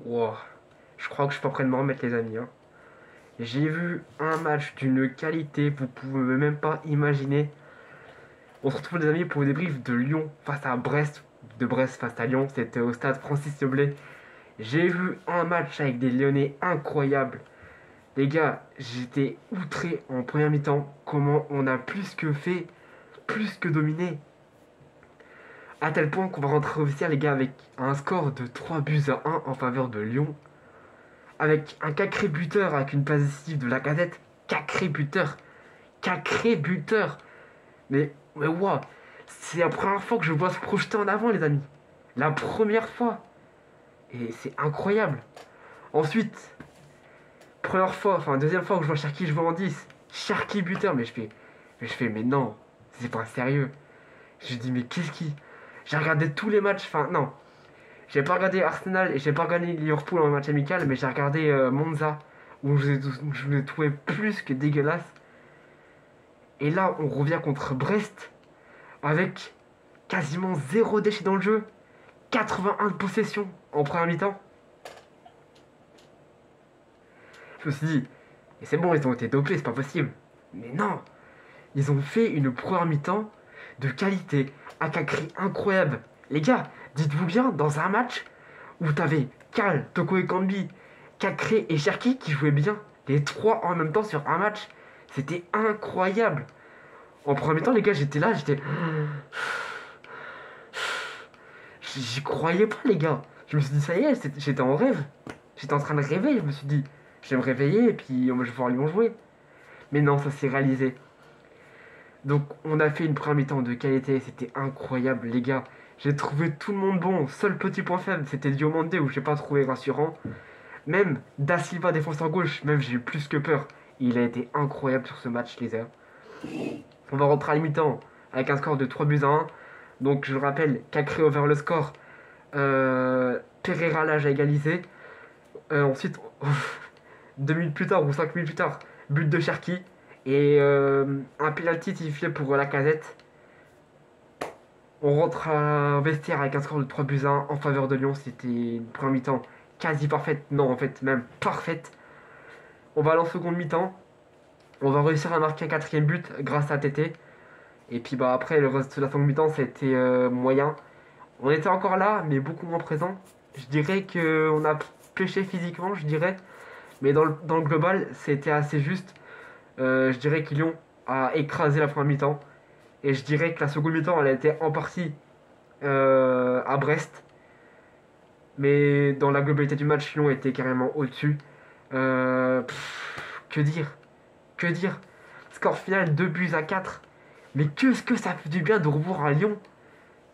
Wow. Je crois que je suis pas prêt de me remettre, les amis, hein. J'ai vu un match d'une qualité, vous pouvez même pas imaginer. On se retrouve, les amis, pour le débrief de Lyon face à Brest. De Brest face à Lyon, c'était au stade Francis Leblay. J'ai vu un match avec des Lyonnais incroyables. Les gars, j'étais outré en première mi-temps. Comment on a plus que fait, plus que dominé. À tel point qu'on va rentrer au vestiaire, les gars, avec un score de 3 buts à 1 en faveur de Lyon. Avec un Cacré buteur, avec une passe décisive de Lacazette. Cacré buteur. Cacré buteur. Mais waouh. C'est la première fois que je vois se projeter en avant, les amis. La première fois. Et c'est incroyable. Ensuite, première fois, enfin deuxième fois que je vois Cherki jouer en 10. Cherki buteur. Mais non. C'est pas sérieux. Je dis, mais qu'est-ce qui. J'ai regardé tous les matchs. Enfin, non. J'ai pas regardé Arsenal et j'ai pas regardé Liverpool en match amical, mais j'ai regardé Monza, où je l'ai trouvé plus que dégueulasse. Et là, on revient contre Brest, avec quasiment zéro déchet dans le jeu, 81 de possession en première mi-temps. Je me suis dit, et c'est bon, ils ont été dopés, c'est pas possible. Mais non, ils ont fait une première mi-temps de qualité, un cacri incroyable. Les gars, dites-vous bien, dans un match où t'avais Cal, Toko Ekambi, Cacré et Cherki qui jouaient bien, les trois en même temps sur un match, c'était incroyable. En premier temps, les gars, j'étais là, j'y croyais pas, les gars. Je me suis dit, ça y est, j'étais en rêve. J'étais en train de rêver, je me suis dit, je vais me réveiller et puis je vais pouvoir Lyon jouer. Mais non, ça s'est réalisé. Donc, on a fait une première mi-temps de qualité, c'était incroyable, les gars. J'ai trouvé tout le monde bon. Seul petit point faible, c'était Diomande où j'ai pas trouvé rassurant. Même Da Silva, défenseur gauche, même j'ai eu plus que peur. Il a été incroyable sur ce match, les gars. On va rentrer à la mi-temps avec un score de 3 buts à 1. Donc, je le rappelle, Cacré over le score. Pereira l'âge a égalisé. Ensuite, 2 minutes plus tard ou 5 minutes plus tard, but de Cherki. Et un penalty signifié pour la casette. On rentre à vestiaire avec un score de 3 buts à 1 en faveur de Lyon. C'était une première mi-temps quasi parfaite. Non, en fait, même parfaite. On va aller en seconde mi-temps. On va réussir à marquer un quatrième but grâce à TT. Et puis bah après, le reste de la seconde mi-temps, c'était moyen. On était encore là, mais beaucoup moins présent. Je dirais qu'on a pêché physiquement, je dirais. Mais dans le global, c'était assez juste. Je dirais que Lyon a écrasé la première mi-temps. Et je dirais que la seconde mi-temps, elle a été en partie à Brest. Mais dans la globalité du match, Lyon était carrément au-dessus. Que dire? Que dire? Score final 2 buts à 4. Mais qu'est-ce que ça fait du bien de revoir un Lyon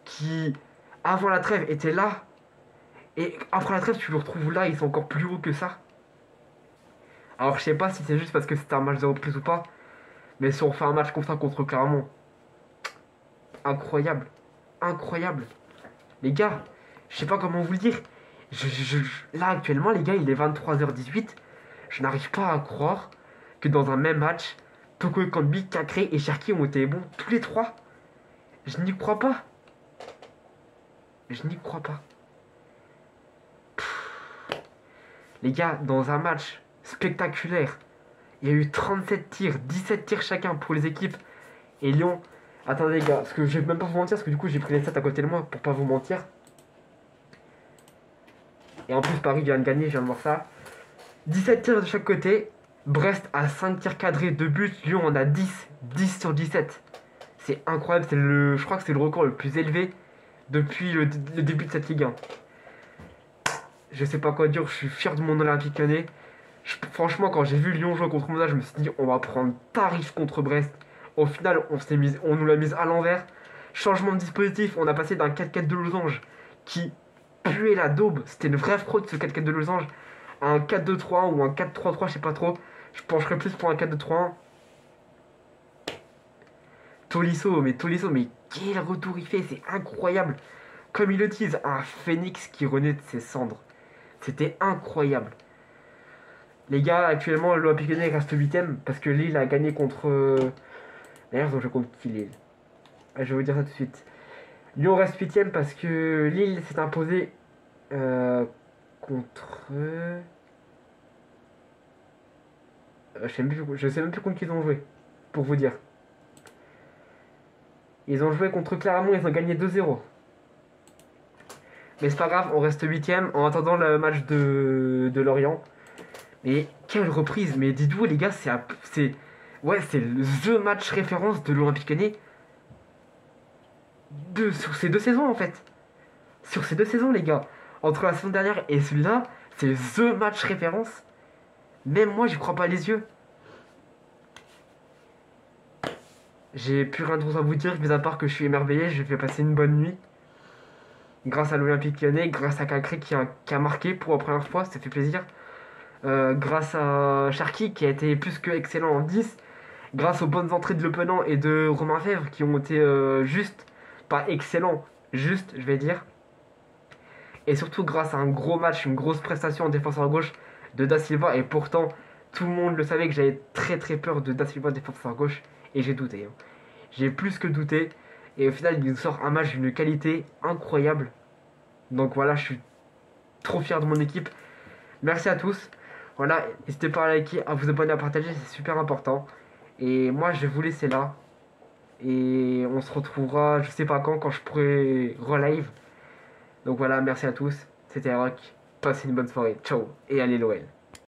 qui, avant la trêve, était là. Et après la trêve, tu le retrouves là, ils sont encore plus hauts que ça. Alors je sais pas si c'est juste parce que c'était un match de reprise ou pas. Mais si on fait un match comme ça contre Clermont, incroyable. Incroyable. Les gars, je sais pas comment vous le dire. Là actuellement, les gars, il est 23h18. Je n'arrive pas à croire que dans un même match, Toko Ekambi, Cacré et Cherki ont été bons tous les trois. Je n'y crois pas. Je n'y crois pas. Les gars, dans un match spectaculaire, il y a eu 37 tirs, 17 tirs chacun pour les équipes. Et Lyon. Attendez, les gars, parce que je vais même pas vous mentir, parce que du coup, j'ai pris les stats à côté de moi pour pas vous mentir. Et en plus, Paris vient de gagner, je viens de voir ça. 17 tirs de chaque côté. Brest a 5 tirs cadrés, 2 buts. Lyon en a 10. 10 sur 17. C'est incroyable. Je crois que c'est le record le plus élevé depuis le début de cette Ligue 1. Je sais pas quoi dire, je suis fier de mon Olympique Lyonnais. Franchement, quand j'ai vu Lyon jouer contre Monza, je me suis dit, on va prendre tarif contre Brest. Au final, on nous l'a mise à l'envers. Changement de dispositif, on a passé d'un 4-4 de losange qui puait la daube. C'était une vraie fraude ce 4-4 de losange. À un 4-2-3-1 ou un 4-3-3, je sais pas trop. Je pencherais plus pour un 4-2-3-1. Tolisso, mais quel retour il fait, c'est incroyable. Comme ils le disent, un phénix qui renaît de ses cendres. C'était incroyable. Les gars, actuellement, l'Olympique Lyonnais reste 8ème parce que Lille a gagné contre. D'ailleurs, je compte qui Lille. Je vais vous dire ça tout de suite. Lyon reste 8ème parce que Lille s'est imposé contre. Je sais même plus contre qui ils ont joué. Pour vous dire. Ils ont joué contre Clermont, ils ont gagné 2-0. Mais c'est pas grave, on reste 8ème en attendant le match de Lorient. Mais quelle reprise! Mais dites-vous, les gars, ouais, c'est le match référence de l'Olympique Lyonnais sur ces 2 saisons en fait. Sur ces 2 saisons, les gars. Entre la saison dernière et celui-là, c'est the match référence. Même moi, j'y crois pas les yeux. J'ai plus rien d'autre à vous dire, mais à part que je suis émerveillé, je vais passer une bonne nuit. Grâce à l'Olympique Lyonnais, grâce à Cacré qui a marqué pour la première fois, ça fait plaisir. Grâce à Cherki qui a été plus que excellent en 10. Grâce aux bonnes entrées de Le Penant et de Romain Fèvre qui ont été juste, pas excellents, juste, je vais dire. Et surtout grâce à un gros match, une grosse prestation en défenseur à gauche de Da Silva. Et pourtant, tout le monde le savait que j'avais très très peur de Da Silva défenseur à gauche. Et j'ai douté. Hein. J'ai plus que douté. Et au final, il nous sort un match d'une qualité incroyable. Donc voilà, je suis trop fier de mon équipe. Merci à tous. Voilà, n'hésitez pas à liker, à vous abonner, à partager, c'est super important. Et moi, je vais vous laisser là. Et on se retrouvera, je sais pas quand je pourrai relive. Donc voilà, merci à tous. C'était Rock. Passez une bonne soirée. Ciao. Et allez l'OL.